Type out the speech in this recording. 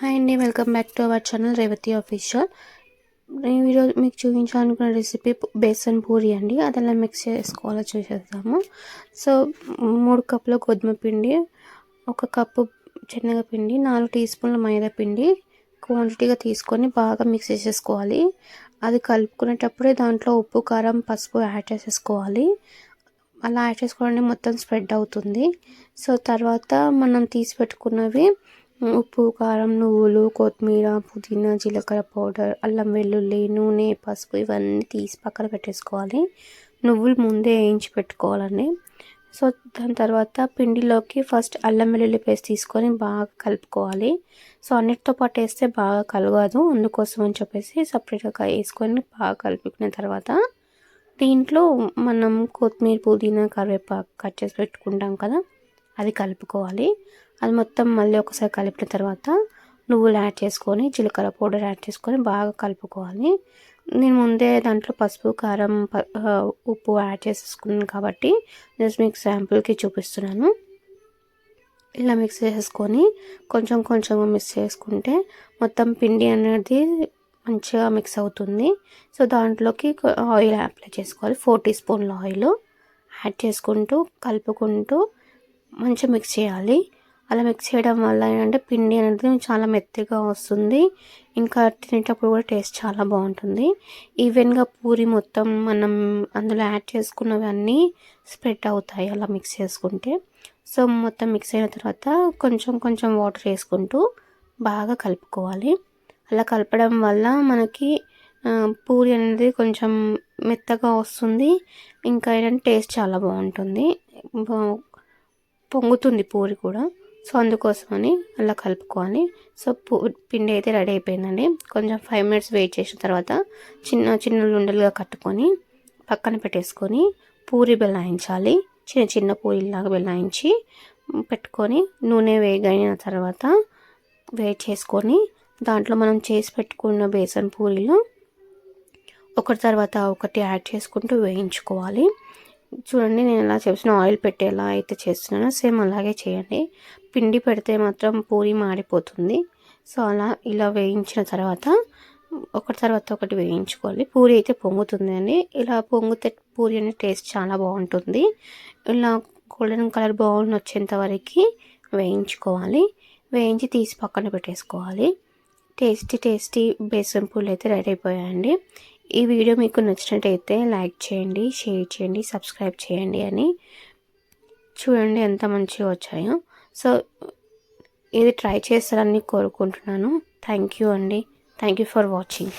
Hi అండి, welcome back to our channel Revathi official. నేను ఈరోజు మీకు చూపించాలనుకున్న రెసిపీ బేసన్ పూరి అండి. అది ఎలా మిక్స్ చేసుకోవాలో చూసేద్దాము. సో 3 కప్పుల గోధుమ పిండి, 1 కప్పు శనగపిండి, 4 టీ స్పూన్ల మైదా పిండి క్వాంటిటీగా తీసుకొని బాగా మిక్స్ చేసేసుకోవాలి. అది కలుపుకునేటప్పుడే దాంట్లో ఉప్పు, కారం, పసుపు యాడ్ చేసేసుకోవాలి. అలా యాడ్ చేసుకోవడానికి మొత్తం స్ప్రెడ్ అవుతుంది. సో తర్వాత మనం తీసి పెట్టుకున్నవి ఉప్పు, కారం, నువ్వులు, కొత్తిమీర, పుదీనా, జీలకర్ర పౌడర్, అల్లం వెల్లుల్లి, నూనె, పసుపు ఇవన్నీ తీసి పక్కన పెట్టేసుకోవాలి. నువ్వులు ముందే వేయించి పెట్టుకోవాలండి. సో దాని తర్వాత పిండిలోకి ఫస్ట్ అల్లం వెల్లుల్లి పేస్ట్ తీసుకొని బాగా కలుపుకోవాలి. సో అన్నిటితో పాటు వేస్తే బాగా కలగదు, అందుకోసం అని చెప్పేసి సపరేట్గా వేసుకొని బాగా కలుపుకున్న తర్వాత దీంట్లో మనం కొత్తిమీర, పుదీనా, కరివేపాకు కట్ చేసి పెట్టుకుంటాం కదా, అది కలుపుకోవాలి. అది మొత్తం మళ్ళీ ఒకసారి కలిపిన తర్వాత నువ్వులు యాడ్ చేసుకొని, జీలకర్ర పౌడర్ యాడ్ చేసుకొని బాగా కలుపుకోవాలి. నేను ముందే దాంట్లో పసుపు, కారం, ఉప్పు యాడ్ చేసేసుకున్నాను కాబట్టి జస్ట్ మీకు శాంపుల్కి చూపిస్తున్నాను. ఇలా మిక్స్ చేసేసుకొని కొంచెం కొంచెం మిక్స్ చేసుకుంటే మొత్తం పిండి అనేది మంచిగా మిక్స్ అవుతుంది. సో దాంట్లోకి ఆయిల్ అప్లై చేసుకోవాలి. 4 టీ స్పూన్ల ఆయిల్ యాడ్ చేసుకుంటూ కలుపుకుంటూ మంచిగా మిక్స్ చేయాలి. అలా మిక్స్ చేయడం వల్ల ఏంటంటే పిండి అనేది చాలా మెత్తగా వస్తుంది. ఇంకా తినేటప్పుడు కూడా టేస్ట్ చాలా బాగుంటుంది. ఈవెన్గా పూరి మొత్తం మనం అందులో యాడ్ చేసుకున్నవన్నీ స్ప్రెడ్ అవుతాయి అలా మిక్స్ చేసుకుంటే. సో మొత్తం మిక్స్ అయిన తర్వాత కొంచెం కొంచెం వాటర్ వేసుకుంటూ బాగా కలుపుకోవాలి. అలా కలపడం వల్ల మనకి పూరి అనేది కొంచెం మెత్తగా వస్తుంది. ఇంకా ఏంటంటే టేస్ట్ చాలా బాగుంటుంది, పొంగుతుంది పూరి కూడా. సో అందుకోసమని అలా కలుపుకోవాలి. సో పిండి అయితే రెడీ అయిపోయిందండి. కొంచెం 5 మినిట్స్ వెయిట్ చేసిన తర్వాత చిన్న చిన్న ఉండలుగా కట్టుకొని పక్కన పెట్టేసుకొని పూరి బెల్లాయించాలి. చిన్న చిన్న పూరిలాగా బెల్లాయించి పెట్టుకొని నూనె వేగైన తర్వాత వేడి చేసుకొని దాంట్లో మనం చేసి పెట్టుకున్న బేసన్ పూరీలు ఒకటి తర్వాత ఒకటి యాడ్ చేసుకుంటూ వేయించుకోవాలి. చూడండి, నేను ఎలా చేసిన ఆయిల్ పెట్టి ఎలా అయితే చేస్తున్నానో సేమ్ అలాగే చేయండి. పిండి పెడితే మాత్రం పూరి మాడిపోతుంది. సో ఇలా వేయించిన తర్వాత ఒకటి తర్వాత ఒకటి వేయించుకోవాలి. పూరి అయితే పొంగుతుంది అండి. ఇలా పొంగితే పూరి అనే టేస్ట్ చాలా బాగుంటుంది. ఇలా గోల్డెన్ కలర్ బౌల్ వచ్చేంత వరకు వేయించుకోవాలి. వేయించి తీసి పక్కన పెట్టేసుకోవాలి. టేస్టీ బేసన్ పూలు అయితే రెడీ అయిపోయాయండి. ఈ వీడియో మీకు నచ్చినట్టయితే లైక్ చేయండి, షేర్ చేయండి, సబ్స్క్రైబ్ చేయండి. అని చూడండి ఎంత మంచిగా వచ్చాయో. సో ఇది ట్రై చేస్తారని కోరుకుంటున్నాను. థ్యాంక్ యూ అండి. Thank you for watching.